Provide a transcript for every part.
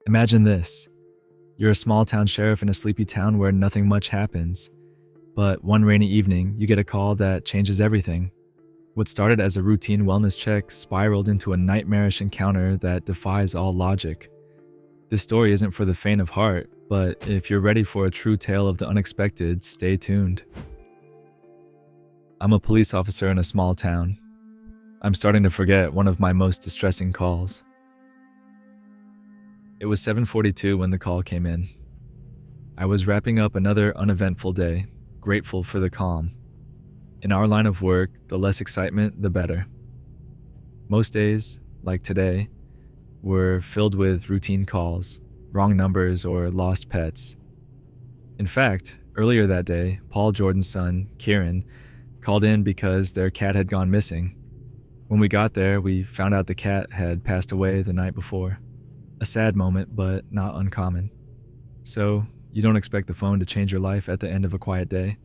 Imagine this. You're a small town sheriff in a sleepy town where nothing much happens. But one rainy evening, you get a call that changes everything. What started as a routine wellness check spiraled into a nightmarish encounter that defies all logic. This story isn't for the faint of heart, but if you're ready for a true tale of the unexpected, stay tuned. I'm a police officer in a small town. I'm starting to forget one of my most distressing calls. It was 7:42 when the call came in. I was wrapping up another uneventful day, grateful for the calm. In our line of work, the less excitement, the better. Most days, like today, were filled with routine calls, wrong numbers, or lost pets. In fact, earlier that day, Paul Jordan's son, Kieran, called in because their cat had gone missing. When we got there, we found out the cat had passed away the night before. A sad moment, but not uncommon. So, you don't expect the phone to change your life at the end of a quiet day,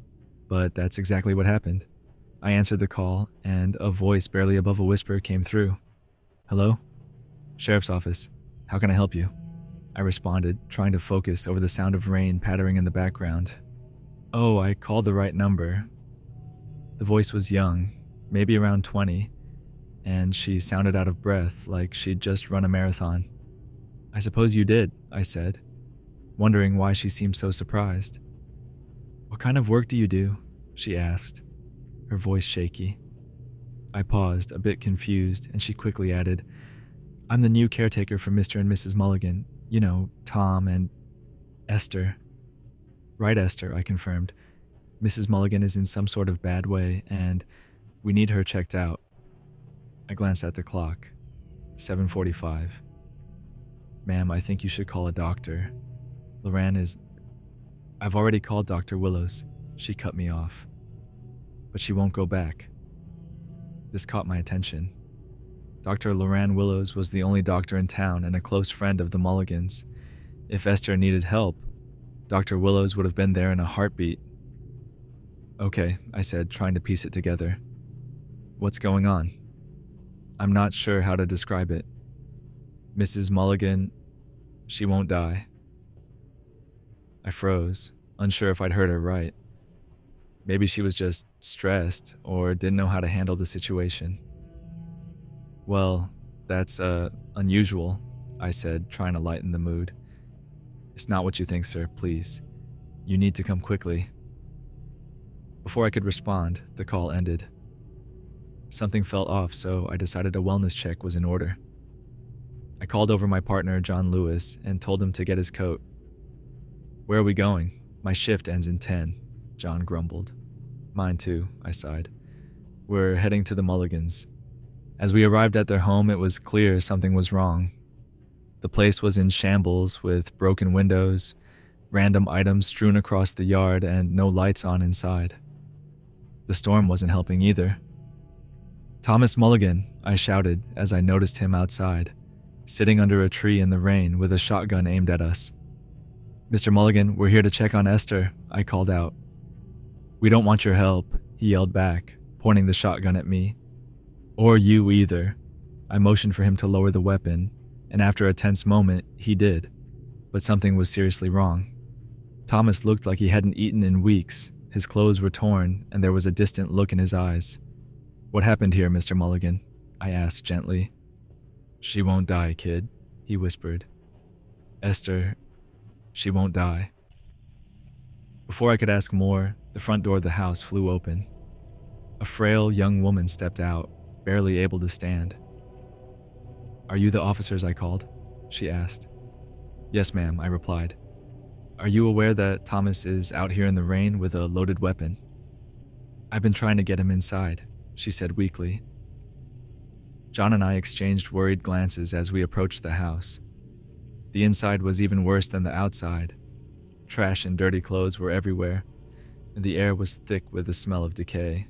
but that's exactly what happened. I answered the call, and a voice barely above a whisper came through. "Hello? Sheriff's office. How can I help you?" I responded, trying to focus over the sound of rain pattering in the background. "Oh, I called the right number." The voice was young, maybe around 20, and she sounded out of breath, like she'd just run a marathon. "I suppose you did," I said, wondering why she seemed so surprised. "What kind of work do you do?" she asked, her voice shaky. I paused, a bit confused, and she quickly added, "I'm the new caretaker for Mr. and Mrs. Mulligan. You know, Tom and Esther." "Right, Esther," I confirmed. "Mrs. Mulligan is in some sort of bad way, and we need her checked out." I glanced at the clock. 7:45. "Ma'am, I think you should call a doctor. Loran is..." "I've already called Dr. Willows." She cut me off. "But she won't go back." This caught my attention. Dr. Loran Willows was the only doctor in town and a close friend of the Mulligans. If Esther needed help, Dr. Willows would have been there in a heartbeat. "Okay," I said, trying to piece it together. "What's going on?" "I'm not sure how to describe it. Mrs. Mulligan, she won't die." I froze, unsure if I'd heard her right. Maybe she was just stressed or didn't know how to handle the situation. "Well, that's, unusual," I said, trying to lighten the mood. "It's not what you think, sir, please. You need to come quickly." Before I could respond, the call ended. Something felt off, so I decided a wellness check was in order. I called over my partner, John Lewis, and told him to get his coat. "Where are we going? My shift ends in 10, John grumbled. "Mine too," I sighed. "We're heading to the Mulligans." As we arrived at their home, it was clear something was wrong. The place was in shambles, with broken windows, random items strewn across the yard, and no lights on inside. The storm wasn't helping either. "Thomas Mulligan," I shouted as I noticed him outside, sitting under a tree in the rain with a shotgun aimed at us. "Mr. Mulligan, we're here to check on Esther," I called out. "We don't want your help," he yelled back, pointing the shotgun at me. "Or you either." I motioned for him to lower the weapon, and after a tense moment, he did. But something was seriously wrong. Thomas looked like he hadn't eaten in weeks, his clothes were torn, and there was a distant look in his eyes. "What happened here, Mr. Mulligan?" I asked gently. "She won't die, kid," he whispered. "Esther, she won't die." Before I could ask more, the front door of the house flew open. A frail young woman stepped out, barely able to stand. "Are you the officers I called?" she asked. "Yes, ma'am," I replied. "Are you aware that Thomas is out here in the rain with a loaded weapon?" "I've been trying to get him inside," she said weakly. John and I exchanged worried glances as we approached the house. The inside was even worse than the outside. Trash and dirty clothes were everywhere, and the air was thick with the smell of decay.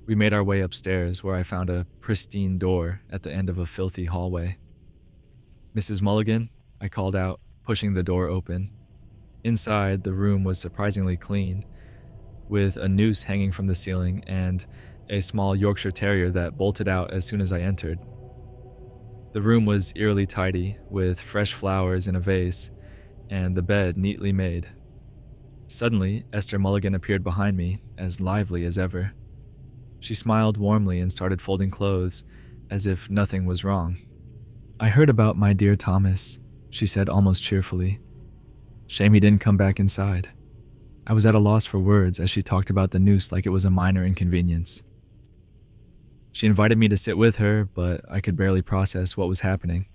We made our way upstairs, where I found a pristine door at the end of a filthy hallway. "Mrs. Mulligan?" I called out, pushing the door open. Inside, the room was surprisingly clean, with a noose hanging from the ceiling and a small Yorkshire Terrier that bolted out as soon as I entered. The room was eerily tidy, with fresh flowers in a vase, and the bed neatly made. Suddenly, Esther Mulligan appeared behind me, as lively as ever. She smiled warmly and started folding clothes, as if nothing was wrong. "I heard about my dear Thomas," she said almost cheerfully. "Shame he didn't come back inside." I was at a loss for words as she talked about the noose like it was a minor inconvenience. She invited me to sit with her, but I could barely process what was happening.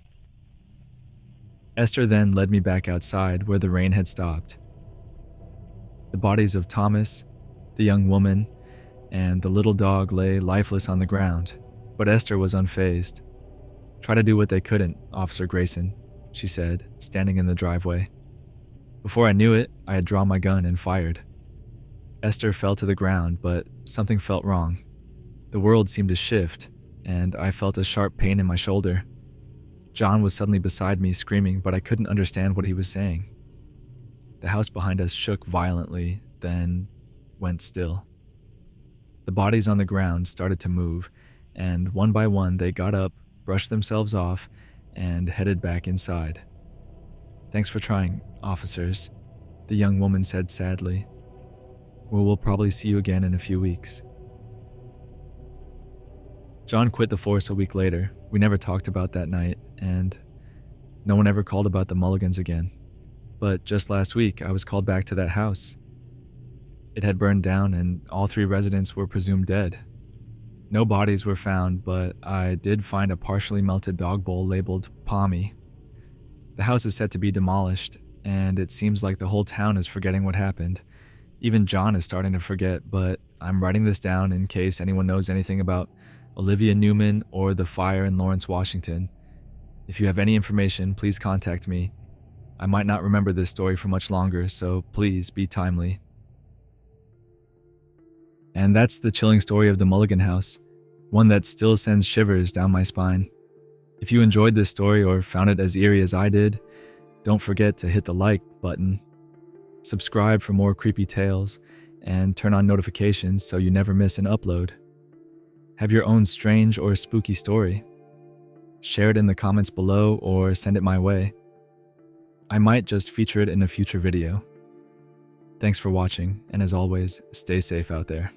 Esther then led me back outside where the rain had stopped. The bodies of Thomas, the young woman, and the little dog lay lifeless on the ground, but Esther was unfazed. "Try to do what they couldn't, Officer Grayson," she said, standing in the driveway. Before I knew it, I had drawn my gun and fired. Esther fell to the ground, but something felt wrong. The world seemed to shift, and I felt a sharp pain in my shoulder. John was suddenly beside me screaming, but I couldn't understand what he was saying. The house behind us shook violently, then went still. The bodies on the ground started to move, and one by one they got up, brushed themselves off, and headed back inside. "Thanks for trying, officers," the young woman said sadly. "We'll probably see you again in a few weeks." John quit the force a week later. We never talked about that night, and no one ever called about the Mulligans again. But just last week, I was called back to that house. It had burned down, and all 3 residents were presumed dead. No bodies were found, but I did find a partially melted dog bowl labeled Pommy. The house is set to be demolished, and it seems like the whole town is forgetting what happened. Even John is starting to forget, but I'm writing this down in case anyone knows anything about Olivia Newman or the fire in Lawrence, Washington. If you have any information, please contact me. I might not remember this story for much longer, so please be timely. And that's the chilling story of the Mulligan House, one that still sends shivers down my spine. If you enjoyed this story or found it as eerie as I did, don't forget to hit the like button, subscribe for more creepy tales, and turn on notifications so you never miss an upload. Have your own strange or spooky story? Share it in the comments below or send it my way. I might just feature it in a future video. Thanks for watching, and as always, stay safe out there.